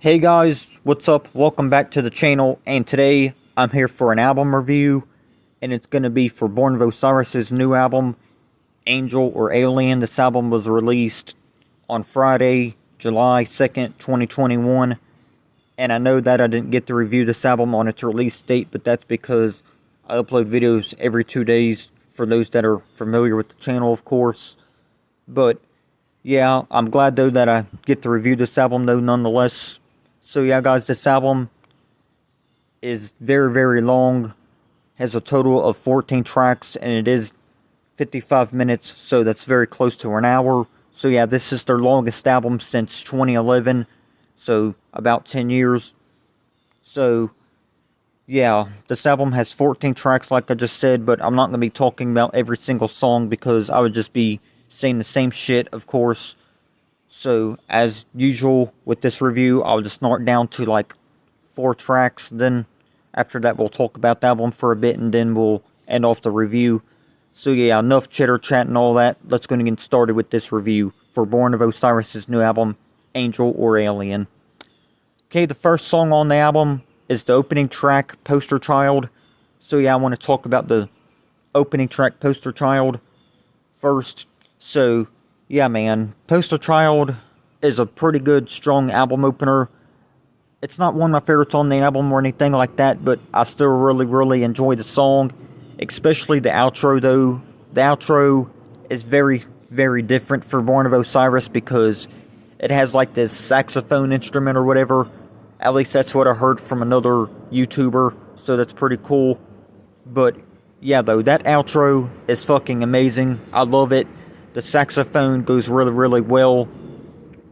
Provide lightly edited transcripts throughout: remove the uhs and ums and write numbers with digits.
Hey guys, what's up? Welcome back to the channel, and today I'm here for an album review, and it's going to be for Born of Osiris' new album, Angel or Alien. This album was released on Friday, July 2nd, 2021, and I know that I didn't get to review this album on its release date, but that's because I upload videos every 2 days, for those that are familiar with the channel, of course. But yeah, I'm glad though that I get to review this album though nonetheless. So yeah guys, this album is very long, has a total of 14 tracks, and it is 55 minutes, so that's very close to an hour. So yeah, this is their longest album since 2011, so about 10 years. So yeah, this album has 14 tracks like I just said, but I'm not going to be talking about every single song because I would just be saying the same shit, of course. So, as usual with this review, I'll just narrow it down to like 4 tracks. Then, after that, we'll talk about the album for a bit, and then we'll end off the review. So, yeah, enough chitter chat and all that. Let's go and get started with this review for Born of Osiris' new album, Angel or Alien. Okay, the first song on the album is the opening track, Poster Child. So, yeah, I want to talk about the opening track, Poster Child, first. So, yeah, man, Poster Child is a pretty good, strong album opener. It's not one of my favorites on the album or anything like that, but I still really enjoy the song, especially the outro, though. The outro is very different for Born of Osiris because it has like this saxophone instrument or whatever. At least that's what I heard from another YouTuber, so that's pretty cool. But yeah, though, that outro is fucking amazing. I love it. The saxophone goes really well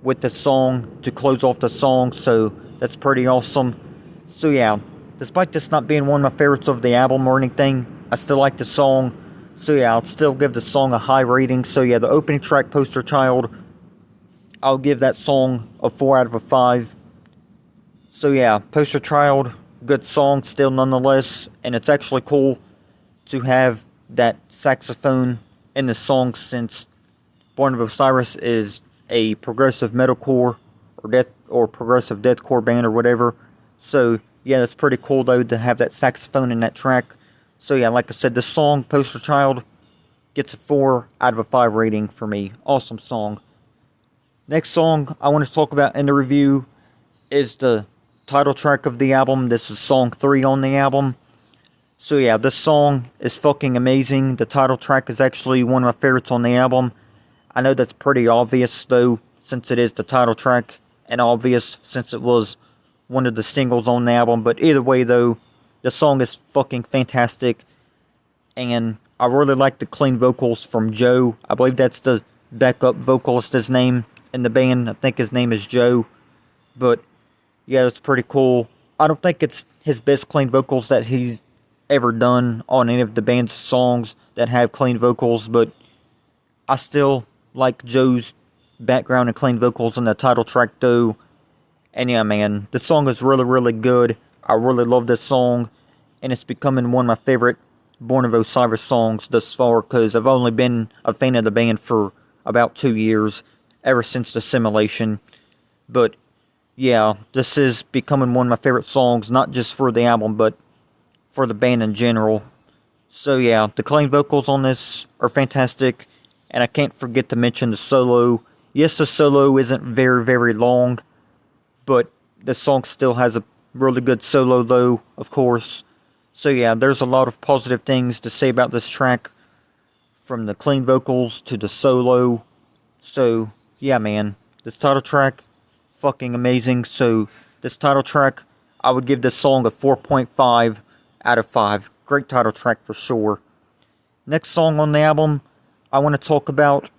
with the song to close off the song, so that's pretty awesome. So yeah, despite this not being one of my favorites of the album or anything, I still like the song. So yeah, I'll still give the song a high rating. So yeah, the opening track, Poster Child, I'll give that song a 4 out of a 5. So yeah, Poster Child, good song still nonetheless, and it's actually cool to have that saxophone in the song since Born of Osiris is a progressive metalcore or progressive deathcore band or whatever. So yeah, that's pretty cool though to have that saxophone in that track. So yeah, like I said, this song, Poster Child, gets a 4 out of a 5 rating for me. Awesome song. Next song I want to talk about in the review is the title track of the album. This is song 3 on the album. So yeah, this song is fucking amazing. The title track is actually one of my favorites on the album. I know that's pretty obvious though, since it is the title track, and obvious since it was one of the singles on the album. But either way though, the song is fucking fantastic, and I really like the clean vocals from Joe. I believe that's the backup vocalist, his name in the band. I think his name is Joe. But yeah, it's pretty cool. I don't think it's his best clean vocals that he's ever done on any of the band's songs that have clean vocals, but I still like Joe's background and clean vocals in the title track though. And yeah, man, the song is really good. I really love this song, and it's becoming one of my favorite Born of Osiris songs thus far, because I've only been a fan of the band for about 2 years, ever since the Simulation. But yeah, this is becoming one of my favorite songs, not just for the album, but for the band in general. So yeah, the clean vocals on this are fantastic, and I can't forget to mention the solo. Yes, the solo isn't very long, but the song still has a really good solo though, of course. So yeah, there's a lot of positive things to say about this track, from the clean vocals to the solo. So yeah, man, this title track, fucking amazing. So this title track, I would give this song a 4.5 out of 5. Great title track for sure. Next song on the album I want to talk about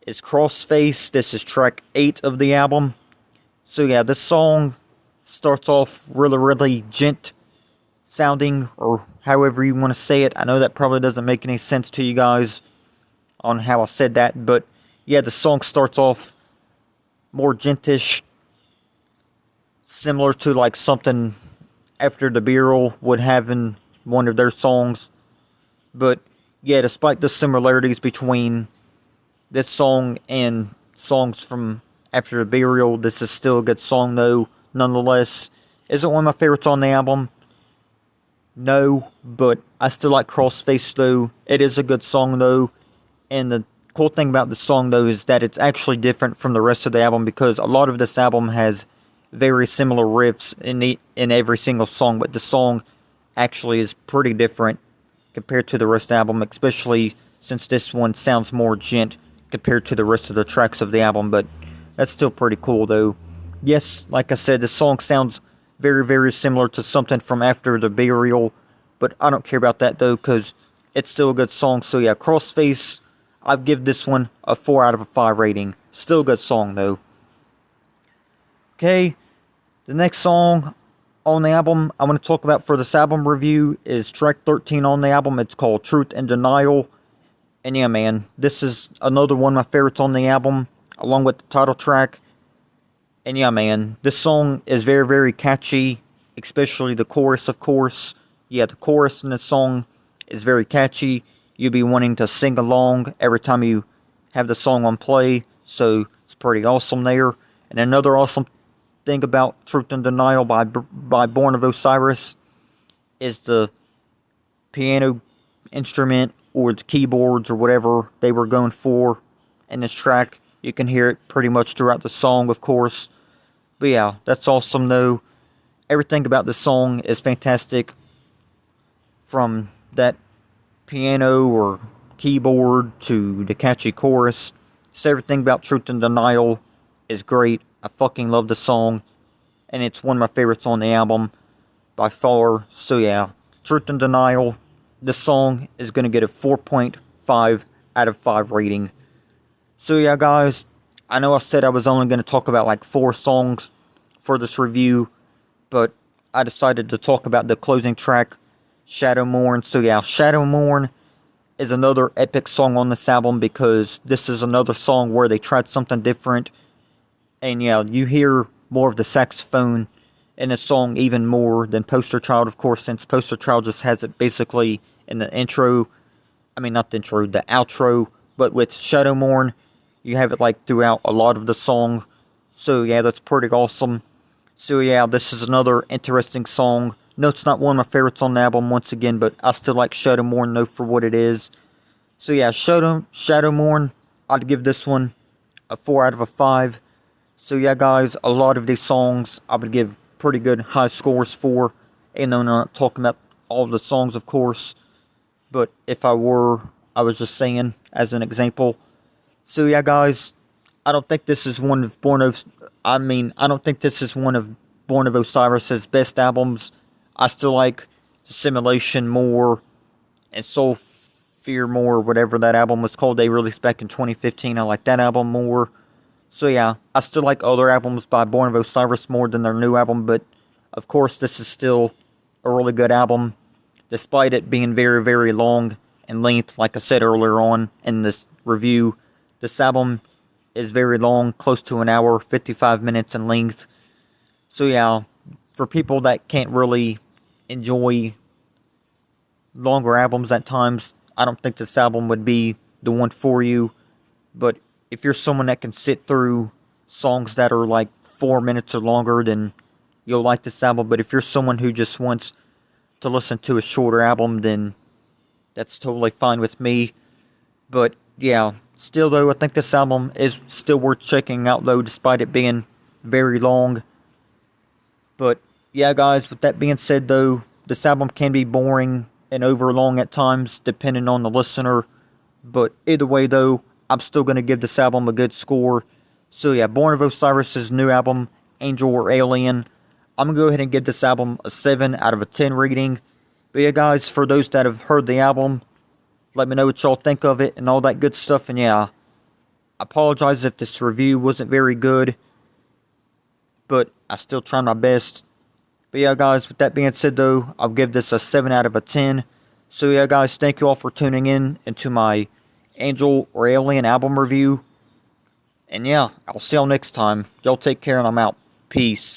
is Crossface. This is track 8 of the album. So yeah, this song starts off really gent sounding, or however you want to say it. I know that probably doesn't make any sense to you guys on how I said that, but yeah, the song starts off more gentish, similar to like something After the Burial would have in one of their songs. But yeah, despite the similarities between this song and songs from After the Burial, this is still a good song though, nonetheless. Is it one of my favorites on the album? No, but I still like Crossface though. It is a good song though. And the cool thing about the song though is that it's actually different from the rest of the album, because a lot of this album has very similar riffs in every single song, but the song actually is pretty different compared to the rest of the album, especially since this one sounds more gent compared to the rest of the tracks of the album. But that's still pretty cool though. Yes, like I said, the song sounds very, very similar to something from After the Burial, but I don't care about that though, because it's still a good song. So yeah, Crossface, I'd give this one a 4 out of a 5 rating. Still a good song though. Okay, the next song on the album I'm going to talk about for this album review is track 13 on the album. It's called Truth and Denial. And yeah, man, this is another one of my favorites on the album, along with the title track. And yeah, man, this song is very, very catchy, especially the chorus, of course. Yeah, the chorus in this song is very catchy. You'll be wanting to sing along every time you have the song on play, so it's pretty awesome there. And another awesome thing about Truth and Denial by Born of Osiris is the piano instrument, or the keyboards, or whatever they were going for in this track. You can hear it pretty much throughout the song, of course. But yeah, that's awesome though. Everything about this song is fantastic. From that piano or keyboard to the catchy chorus. So everything about Truth and Denial is great. I fucking love the song. And it's one of my favorites on the album by far. So yeah, Truth and Denial. This song is going to get a 4.5 out of 5 rating. So yeah, guys, I know I said I was only going to talk about like 4 songs for this review, but I decided to talk about the closing track, Shadowmourn. So yeah, Shadowmourn is another epic song on this album, because this is another song where they tried something different. And yeah, you hear more of the saxophone in the song even more than Poster Child, of course, since Poster Child just has it basically in the intro. I mean, not the intro, the outro. But with Shadowmourn, you have it like throughout a lot of the song. So yeah, that's pretty awesome. So yeah, this is another interesting song. No, it's not one of my favorites on the album once again, but I still like Shadowmourn though for what it is. So yeah, Shadowmourn, I'd give this one a 4 out of a 5. So yeah, guys, a lot of these songs I would give pretty good high scores for. And I'm not talking about all the songs, of course, but if I were, I was just saying as an example. So yeah, guys, I don't think this is one of Born of Osiris's best albums. I still like Simulation more, and Soul Fear more, whatever that album was called they released back in 2015. I like that album more. So yeah, I still like other albums by Born of Osiris more than their new album, but of course this is still a really good album, despite it being very, very long in length. Like I said earlier on in this review, this album is very long, close to an hour, 55 minutes in length. So yeah, for people that can't really enjoy longer albums at times, I don't think this album would be the one for you. But if you're someone that can sit through songs that are like 4 minutes or longer, then you'll like this album. But if you're someone who just wants to listen to a shorter album, then that's totally fine with me. But yeah, still though, I think this album is still worth checking out though, despite it being very long. But yeah, guys, with that being said though, this album can be boring and overlong at times, depending on the listener. But either way though, I'm still going to give this album a good score. So yeah, Born of Osiris' new album, Angel or Alien, I'm going to go ahead and give this album a 7 out of a 10 rating. But yeah, guys, for those that have heard the album, let me know what y'all think of it and all that good stuff. And yeah, I apologize if this review wasn't very good, but I still try my best. But yeah, guys, with that being said though, I'll give this a 7 out of a 10. So yeah, guys, thank you all for tuning in into my Angel or Alien album review. And yeah, I'll see y'all next time. Y'all take care and I'm out. Peace.